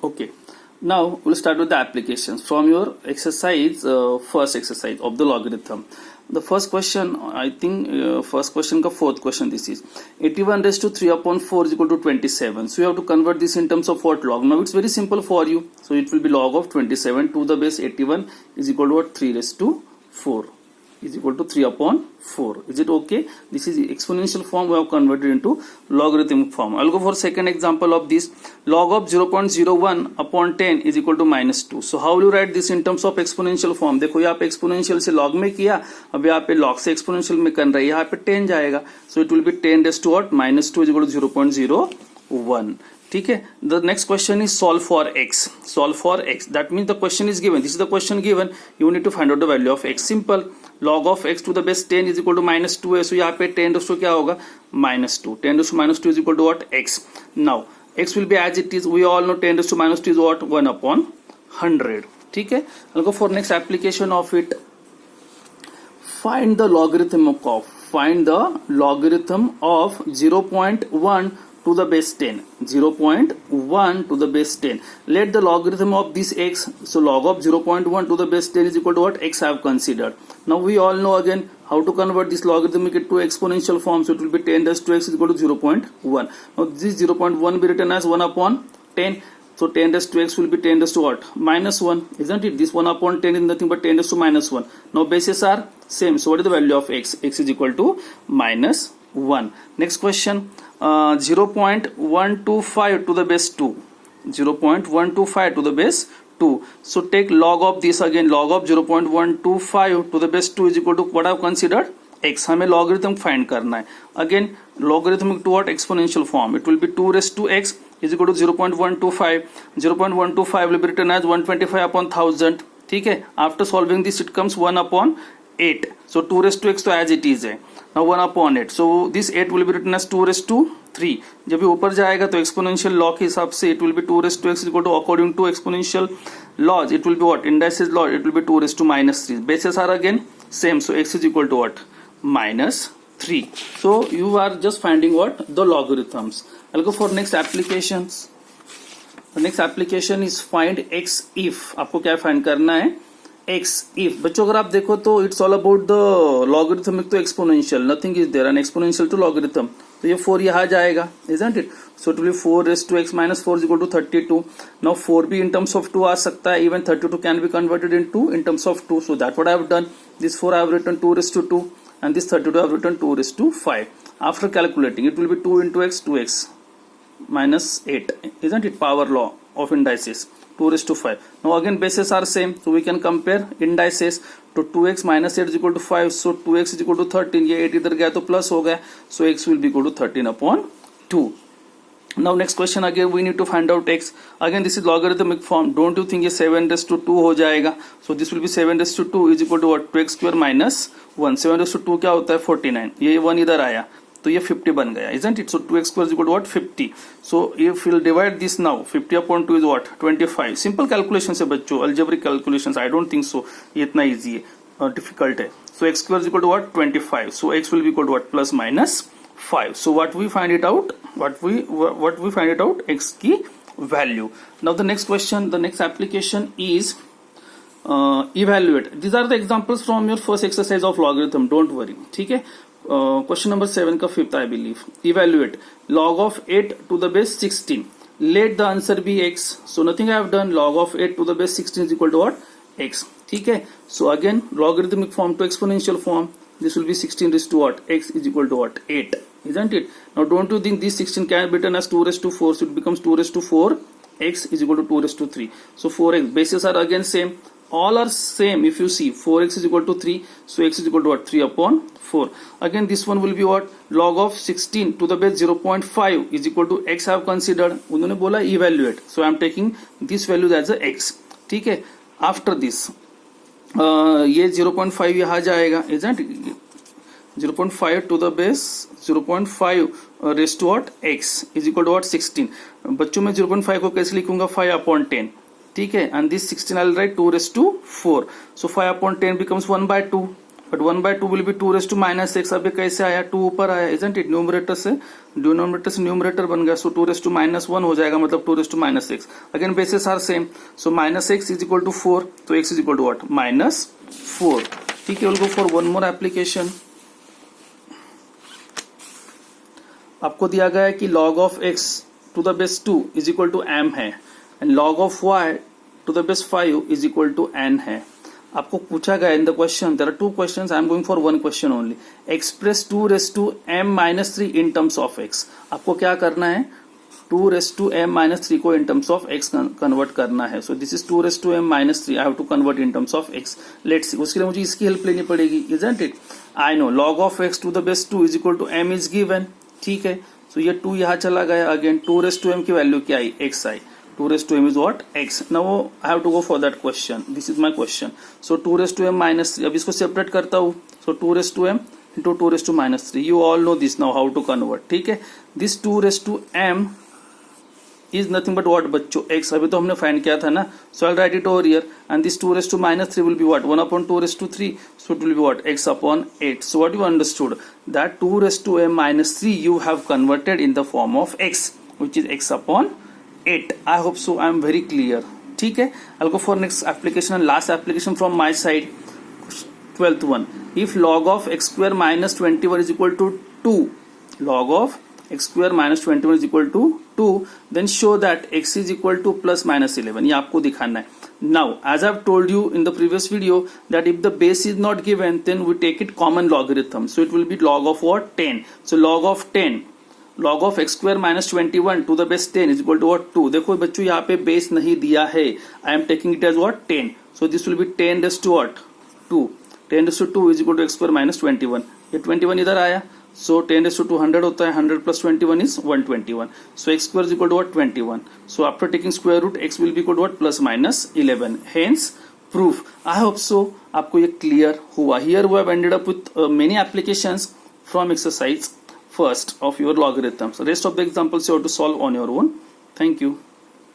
Okay. Now we'll start with the applications from your exercise, first exercise of the logarithm. The first question, I think first question ka fourth question this is 81 raised to 3 upon 4 is equal to 27. So you have to convert this in terms of what log. Now it's very simple for you. So it will be log of 27 to the base 81 is equal to what? 3 raised to 4 is equal to 3 upon 4. Is it okay? This is exponential form we have converted into logarithmic form. I'll go for second example of this. Log of 0.01 upon 10 is equal to minus 2. So how will you write this in terms of exponential form? देखो यहाँ पे exponential से log में किया, अब यहाँ पे log से exponential में कर रहा है, यहाँ पे 10 जाएगा. So it will be 10 raised to what? Minus 2 is equal to 0.01. ठीक है. The next question is solve for x. Solve for x. That means the question is given. This is the question given. You need to find out the value of x. Simple. Log of x to the base 10 is equal to minus 2 है. So यहाँ पे 10 raised to क्या होगा? Minus 2. 10 raised to minus 2 is equal to what? X. Now x will be as it is. We all know 10 raised to minus 2 is what? 1 upon 100. ठीक है. I'll go for next application of it. Find the logarithm of 0.1 to the base 10. 0.1 to the base 10. Let the logarithm of this x, so log of 0.1 to the base 10 is equal to what? X I have considered. Now we all know again how to convert this logarithmic into exponential form. So it will be 10 raised to x is equal to 0.1. Now this 0.1 will be written as 1 upon 10. So 10 raised to x will be 10 raised to what? Minus 1. Isn't it? This 1 upon 10 is nothing but 10 raised to minus 1. Now bases are same. So what is the value of x? X is equal to minus 1. Next question. 0.125 to the base 2. 0.125 to the base 2. So take log of this again. Log of 0.125 to the base 2 is equal to what I have considered? X. हमें logarithm find करना है. Again logarithmic to what? Exponential form. It will be 2 raised to x is equal to 0.125. 0.125 will be written as 125 upon 1000. ठीक है. After solving this it comes 1 upon 8. So 2 raised to x तो as it is है. Now 1 upon 8. So this 8 will be written as 2 raised to 3. जब ये ऊपर जाएगा तो exponential law के हिसाब से it will be 2 raised to x is equal to according to exponential laws it will be what? Indices law it will be 2 raised to minus 3. Bases are again same. So x is equal to what? Minus 3. So you are just finding what? The logarithms. I'll go for next applications. The next application is find x if. आपको क्या find करना है? x if. बच्चों अगर आप देखो तो it's all about the logarithmic to exponential. Nothing is there. An exponential to logarithm. तो ये 4 यहाँ जाएगा, isn't it? So it will be 4 raised to x minus 4 is equal to 32. Now 4 भी in terms of 2 आ सकता है. Even 32 can be converted into in terms of 2. So that's what I have done. This 4 I have written 2 raised to 2. And this 32 I have written 2 raised to 5. After calculating, it will be 2 into x, 2x minus 8. Isn't it? Power law of indices. 2 raised to 5. Now again bases are same. So we can compare indices. तो 2x minus 8 is equal to 5. So 2x is equal to 13. ये 8 इधर गया तो plus हो गया. So x will be equal to 13 upon 2. Now next question again we need to find out x. Again this is logarithmic form. Don't you think ये 7 raised to 2 हो जाएगा? So this will be 7 raised to 2 is equal to what? 2x square minus 1. 7 raised to 2 क्या होता है? 49. ये 1 इधर आया तो ये 50 बन गया. Isn't it? So 2x square is equal to what? 50. So if we'll divide this now, 50 upon 2 is what? 25. Simple calculations है बच्चों. Algebraic calculations. I don't think so. ये इतना easy है. Difficult है. So x square is equal to what? 25. So x will be equal to what? Plus minus 5. So what we find it out? What we find it out? X की value. Now the next question, the next application is evaluate. These are the examples from your first exercise of logarithm. Don't worry. ठीक है. Question number 7 का 5th I believe. Evaluate log of 8 to the base 16. Let the answer be x. So nothing I have done. Log of 8 to the base 16 is equal to what? X. ठीक है. So again logarithmic form to exponential form. This will be 16 raised to what? X is equal to what? 8. Isn't it? Now don't you think this 16 can be written as 2 raised to 4? So it becomes 2 raised to 4. X is equal to 2 raised to 3. So 4x. Bases are again same. All are same if you see. 4x is equal to 3. So x is equal to what? 3 upon 4. Again this one will be what? Log of 16 to the base 0.5 is equal to x I have considered. उन्होंने बोला evaluate. So I am taking this value as a x. ठीक है. After this ये 0.5 यहाँ जाएगा. Isn't it? 0.5 to the base 0.5 raised to what? X is equal to what? 16. बच्चों में 0.5 को कैसे लिखूंगा? 5 upon 10. ठीक है. And this 16 I will write 2 raised to 4. So 5 upon 10 becomes 1 by 2. But 1/2 will be 2⁻⁻⁶. अब ये कैसे आया, 2 ऊपर आया, इजंट इट, न्यूमरेटर से न्यूमरेटर बन गया. सो 2⁻1 हो जाएगा, मतलब 2⁻6. Again bases are same. So -x is equal to 4. तो x is equal to what, -4. ठीक है, will go for one more application. आपको दिया गया है कि log of x to the base 2 is equal to m है, and log of y to the base 5 is equal to n है. आपको पूछा गया in the question, there are 2 questions, I am going for 1 question only. Express 2⁻m-3 in terms of x. आपको क्या करना है, 2⁻m-3 को in terms of x convert करना है. So this is 2⁻m-3, I have to convert in terms of x. Let's see, उसके लिए मुझे इसकी हेल्प लेनी पड़ेगी, इजंट इट. I know log of x to the base 2 is equal to m is given. ठीक है, सो ये 2 यहां चला गया. अगेन 2⁻m की वैल्यू क्या आई, x I. 2⁻m is what, x. Now I have to go for that question. This is my question. So 2⁻m-3. अब इसको सेपरेट करता हूँ. So 2⁻m into 2⁻3. You all know this now how to convert. ठीक है, this 2⁻m is nothing but what बच्चों, x. अभी तो हमने फाइंड किया था ना. So I'll write it over here. And this 2⁻3 will be what, 1/2⁻3. So it will be what, x upon 8. So what you understood, that 2⁻m-3 you have converted in the form of x, which is x upon 8. I hope so I am very clear. ठीक है, I'll go for next application and last application from my side. 12th one. If log of x square minus 21 is equal to 2, log of x square minus 21 is equal to 2, then show that x is equal to plus minus 11. ये आपको दिखाना है. Now, as I've told you in the previous video, that if the base is not given, then we take it common logarithm. So it will be log of what, 10. So log of 10. log of x square minus 21 to the base 10 is equal to what, 2. देखो बच्चों यहाँ पे base नहीं दिया है, I am taking it as what, 10. So this will be 10 raised to what, 2. 10 raised to 2 is equal to x square minus 21. ये 21 इधर आया, so 10 raised to 2 100 होता है, 100 plus 21 is 121. So x square is equal to what, 21. So after taking square root, x will be equal to what, plus minus 11. Hence proof. I hope so आपको ये clear हुआ. Here we have ended up with many applications from exercise first of your logarithms. The rest of the examples you have to solve on your own. Thank you.